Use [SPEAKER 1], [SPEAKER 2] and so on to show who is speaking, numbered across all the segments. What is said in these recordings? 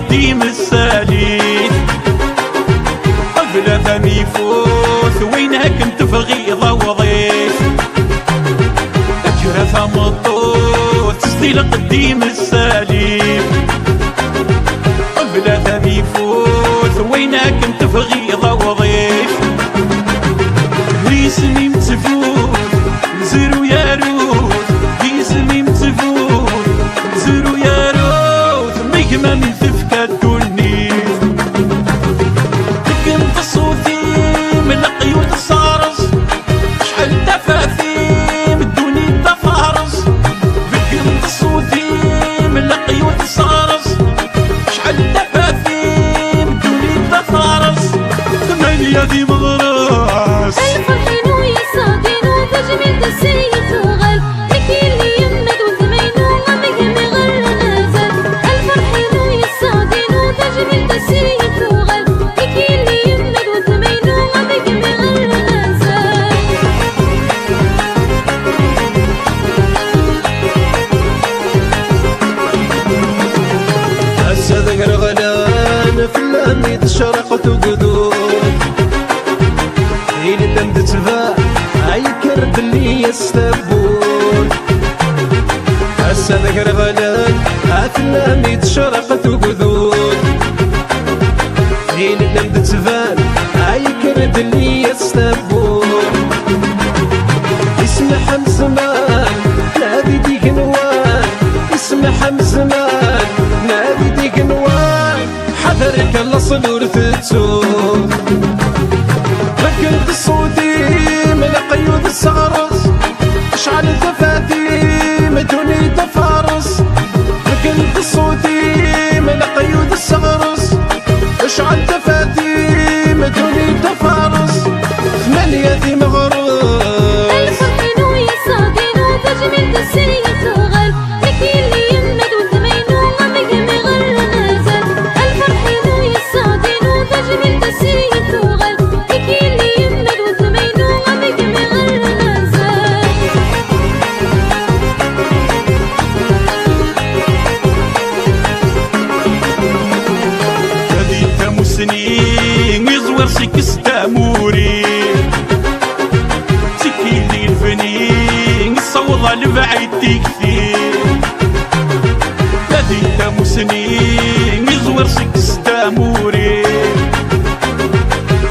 [SPEAKER 1] قديم الساليت قبل فم يفوت وينها كنت في غيظة وضيف أجرى فم الطوت تسديل قديم الساليت قبل فم يفوت وينها كنت في غيظة وضيف ريسني متفوت نزرو يا روت ريسني متفوت نزرو يا روت ميكما من
[SPEAKER 2] دي مغراس الفرحين ويصادين وتجميل تسيف وغل لكي اللي يمد وثمين وغمك مغر نازل الفرحين ويصادين وتجميل تسيف وغل لكي اللي يمد وثمين وغمك مغر نازل
[SPEAKER 3] هسه ذكر غلان في اللامي شرقت وقدور لم تتباع عيكر باللي يستبون هسه ذكر غلال عثلامي تشرقت وقذور لم تتباع عيكر باللي يستبون اسمح مزمان نادي ديك نوان اسمح مزمان نادي ديك نوان حذرك الاصل ورثتون ركلت الصوتي من قيود السغرس اشعل الدفاتي دوني تفارس ركلت الصوتي من قيود السغرس اشعل دفاتي دوني تفارس ثمانية دي مغروس
[SPEAKER 2] الفرحين ويصادين وتجميل تسيف وغل لكي اللي يمد وثمين وغمك مغر نازل الفرحين ويصادين وتجميل تسيف وغل لكي اللي يمد وثمين وغمك مغر نازل
[SPEAKER 1] هذيك مسنين يزور سكس تاموري سكيني الفنين الصوضة لبعيد كثير هذيك مسنين يزور سكس تاموري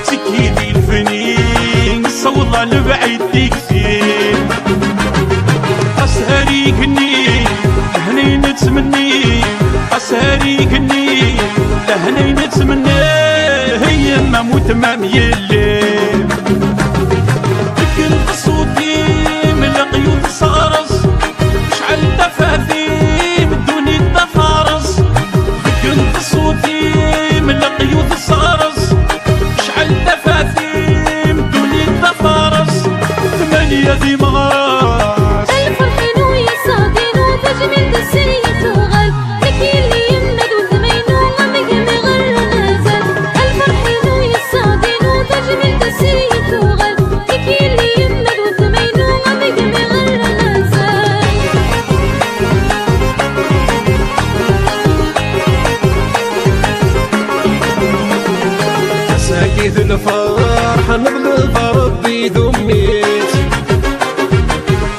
[SPEAKER 1] سكيني الفنين الصوضة لبعيد كثير أسهري قني لهني نتمني أسهري قني لهني نتمني هي ما موت ما ميلي كنت صوتي من قيود الصارص شعل دفاثي بدوني التفارس كنت صوتي من قيود الصارص شعل دفاثي بدوني التفارس ثمانية دي مغراس
[SPEAKER 2] الفرحين ويصادين وتجميل تسيف وغل لكي اللي يمد وثمين وغمك مغر نازل الفرحين ويصادين وتجميل تسيف وغل لكي اللي يمد وثمين وغمك مغر نازل
[SPEAKER 3] ساكيت الفرح نغلب ربي دميت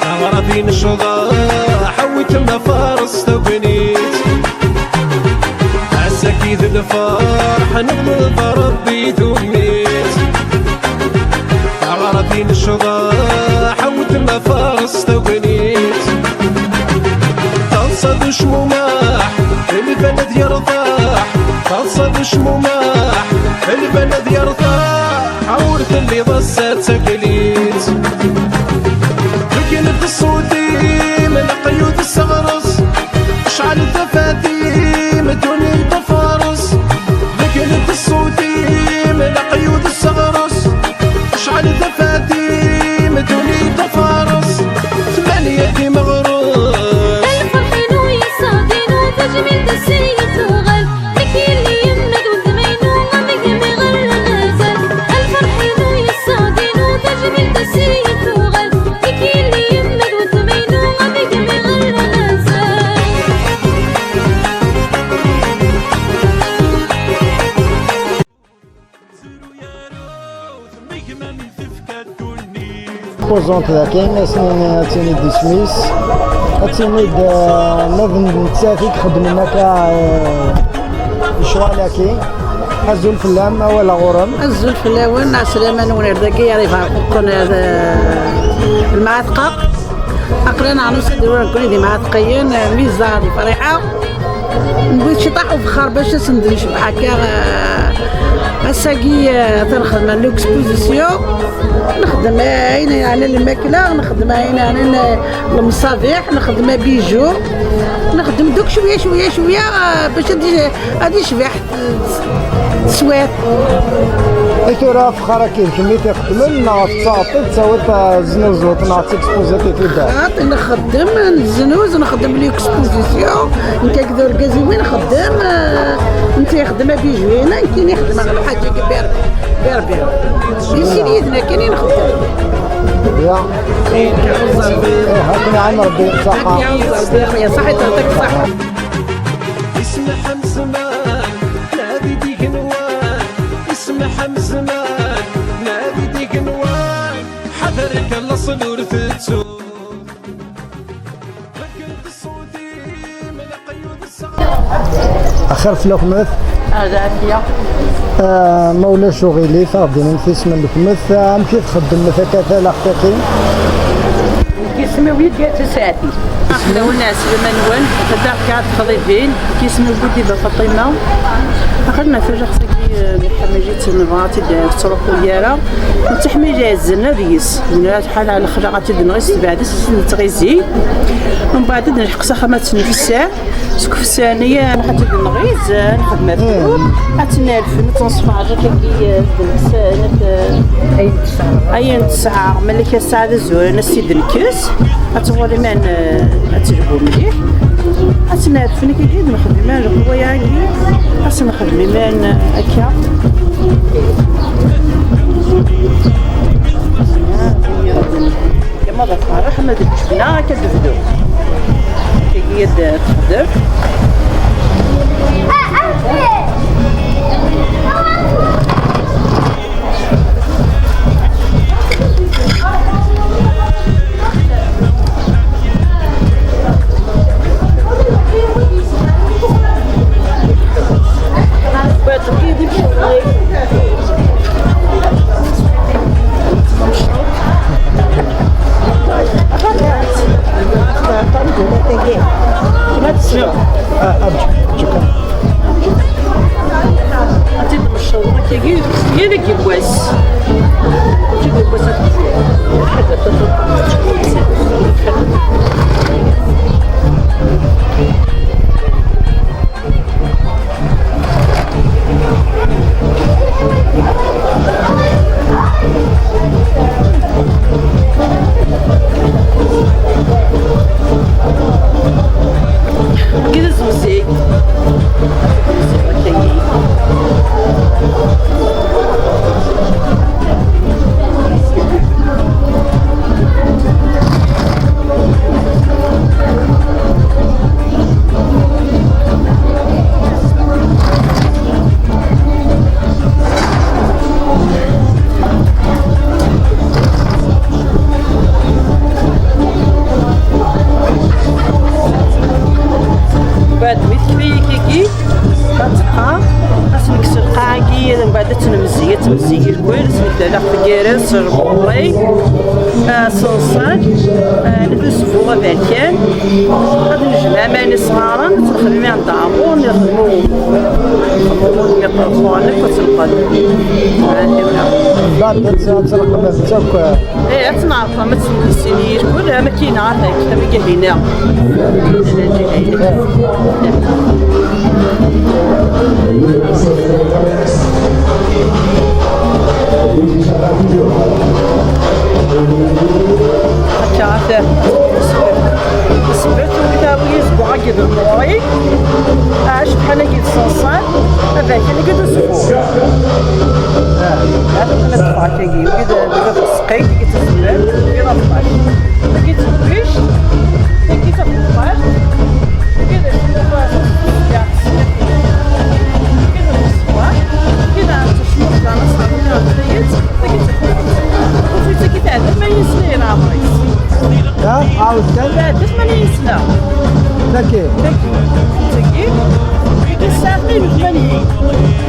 [SPEAKER 3] أغربي نشضى حويت المفارس تبنيت ساكيت الفرح نغلب ربي دميت أغربي نشضى حويت المفارس تبنيت تنصد شموماح البلد يرضاح تنصد شموماح البلد يرضاح عورت اللي ضست سكليت ركنت الصوتي من قيود السغرس اشعل الدفاتي دوني تفارس ركنت الصوتي من قيود السغرس اشعل الدفاتي دوني تفارس ثمانية دي مغروس
[SPEAKER 2] الفرحين
[SPEAKER 4] تيموزونت ذا كاين سنين تيني دي سميس تيني نظن نتسافيك خدمنا كا شوالكي هزو الفلام ولا غرم
[SPEAKER 5] هزو الفلاون سليمان ونردقي يعرف كون المعتقة أقرنا عنو سدور كل دي معتقيين ميزان فريحة نبغي شي طاحوا في خار باش ندير بحال الساقي تنخدم لوكسبوزيسيون نخدم عين على الماكله نخدم عين على المصابيح نخدم بيجو نخدم دوك شويه شويه شويه باش هادي شبيح سوات
[SPEAKER 4] ايتورا فخارا كيف كمي تخدم تعطي تساوي زنوزوت نعطي اكسبوزيتي كدا
[SPEAKER 5] نخدم الزنوز نخدم ليكسبوزيسيون نكاكدو الكازي وين نخدم انت خدمه بيجوينا كاين يخدم على الحاجه بير يسيريدنا كاينين نخدم
[SPEAKER 4] يا هاكنا عام ربي صحة
[SPEAKER 5] يا صحة يعطيك الصحة
[SPEAKER 3] اسمح مزمان نادي ديك نوان اسمح مزمان نادي ديك نوان حذرك الله صنور فتسو ركبت الصوتي من قيود السعادة
[SPEAKER 4] اخر في الخمث
[SPEAKER 5] عافية
[SPEAKER 4] مولا شغيلي فاضي ننفس من الخمث كيف تخدم مثلا لاختي
[SPEAKER 5] كيسمي وليد قالت ساعتي احنا والناس لما نول تدار كاع تخضيبين كيسمي وليدي بفاطمه اخذنا في رخصك بحماجه النباتي تروح ديالها تحمي الزنا ريس حال على خلاقات النغيس بعد تغيزي ومن بعد نحقس خمات في الساعه سكف الثانيه حتى النغيز نخدم فيه حتى نتصنصف على كي اين 9 ملك الساعه الزول نسيد الكاس اتولي من اتجبو مليح اتنعرفني كي نخدم من الهوايه خاص نخدم من هكا كما ضفنا ما درتش كدفدو كي تخدم تمزيق الكويرس مثل فقيرس ربوطي صنصان ندوسفو بالكان هاد الجماعة ماني صغارا تخدمي عند عمون يخدمو يطلقونك وتلقى
[SPEAKER 4] بعد ترقب بتاعك
[SPEAKER 5] ايه تنعرفها ما تسنيش كلها ما كاينه هكا كما هنا هكا سبت وكتابي اسبوع كذا الموري عاش بحال هكا الصنصان هذاك اللي قد اسبوع هذا كنا طفاك كي وكذا دابا في السقيت لقيت الزبال كذا طفاك لقيت البيش لقيت الطفاش كذا شوف كاع كذا الصباح كذا عرفت شنو كان صار لنا خيط لقيت وفي كي تعلم ما يسير
[SPEAKER 4] ولا كاين؟
[SPEAKER 5] تاكي الساعة 82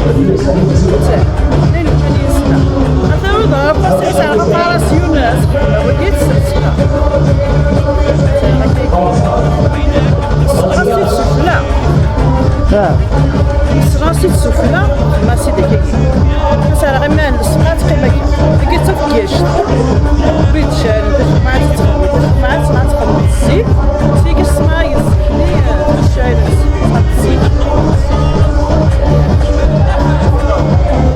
[SPEAKER 5] 82 سنة هذا هو ضرب بس على فارسيون وديت السلسلة راسي السفلى راسي السفلى ما سيدي كيكي بس على غير ما نسمعت قيمة كي تفكيش بيت شان ما عاد تخمم ما عاد تخمم الزيت تيجي السماء يزكني الشاي الزيت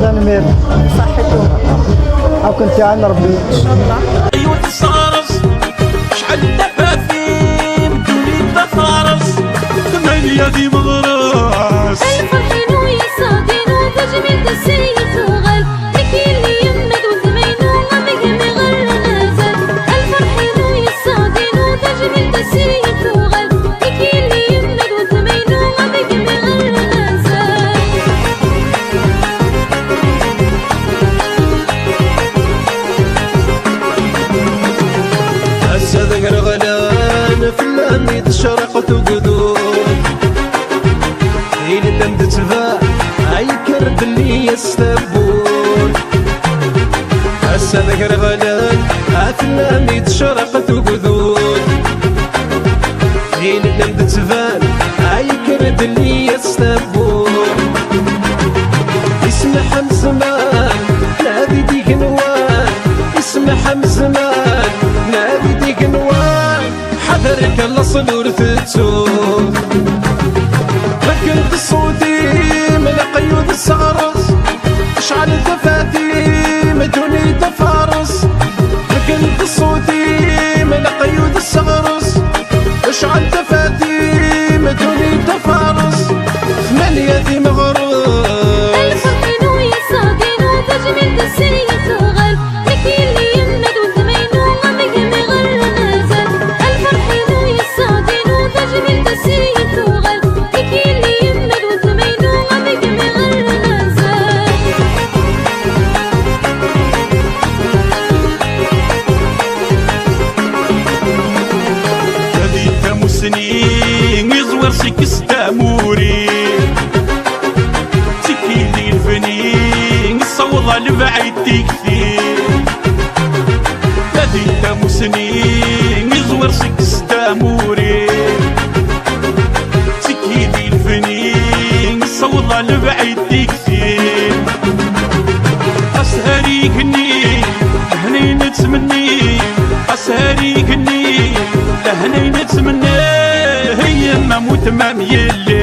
[SPEAKER 4] تنمير
[SPEAKER 5] صحتهم
[SPEAKER 4] او كنت عن ربي
[SPEAKER 5] ان شاء الله
[SPEAKER 1] ايوه تصارص شحال دفاتين دوني تفارص ثمانية دي مغراس
[SPEAKER 2] الفرحين ويصادين وتجميل السيد وغل لكي اللي يمد وثمين وغمق مغر نازل الفرحين ويصادين وتجميل السيد وغل لكي اللي يمد وثمين وغمق مغر نازل
[SPEAKER 3] هسا ذكر غلان في اللامي شرقت وقدود هيل الدم تتباع عيكر باللي يستبون هسا ذكر غلان في اللامي شرقت وقدود هيل الدم تتباع عيكر باللي يستبون اسمح مزمان نادي ديك نوان اسمح مزمان نادي ديك نوان حذرك الاصل ورثتون ركنت صوتي من قيود السغرس اشعل الدفاتي دوني تفارس ركنت صوتي من قيود السغرس اشعل دفاتي دوني تفارس ثمانية دي مغروس
[SPEAKER 2] الفرحين ويصادين وتجميل السيد وغل لكي اللي يمد وثمين وغمق مغر نازل الفرحين ويصادين وتجميل السيد وغل لكي اللي يمد وثمين وغمق مغر نازل
[SPEAKER 1] هذي تمسني يزور سكس تاموري سكيني الفنين الصوضة لبعيد كثير هذي تمسني يزور سكس تاموري سكيني الفنين الصوضة لبعيد كثير أسهري كني هني نتمني أسهري كني لهني نتمنى هي ما موت ما ميلي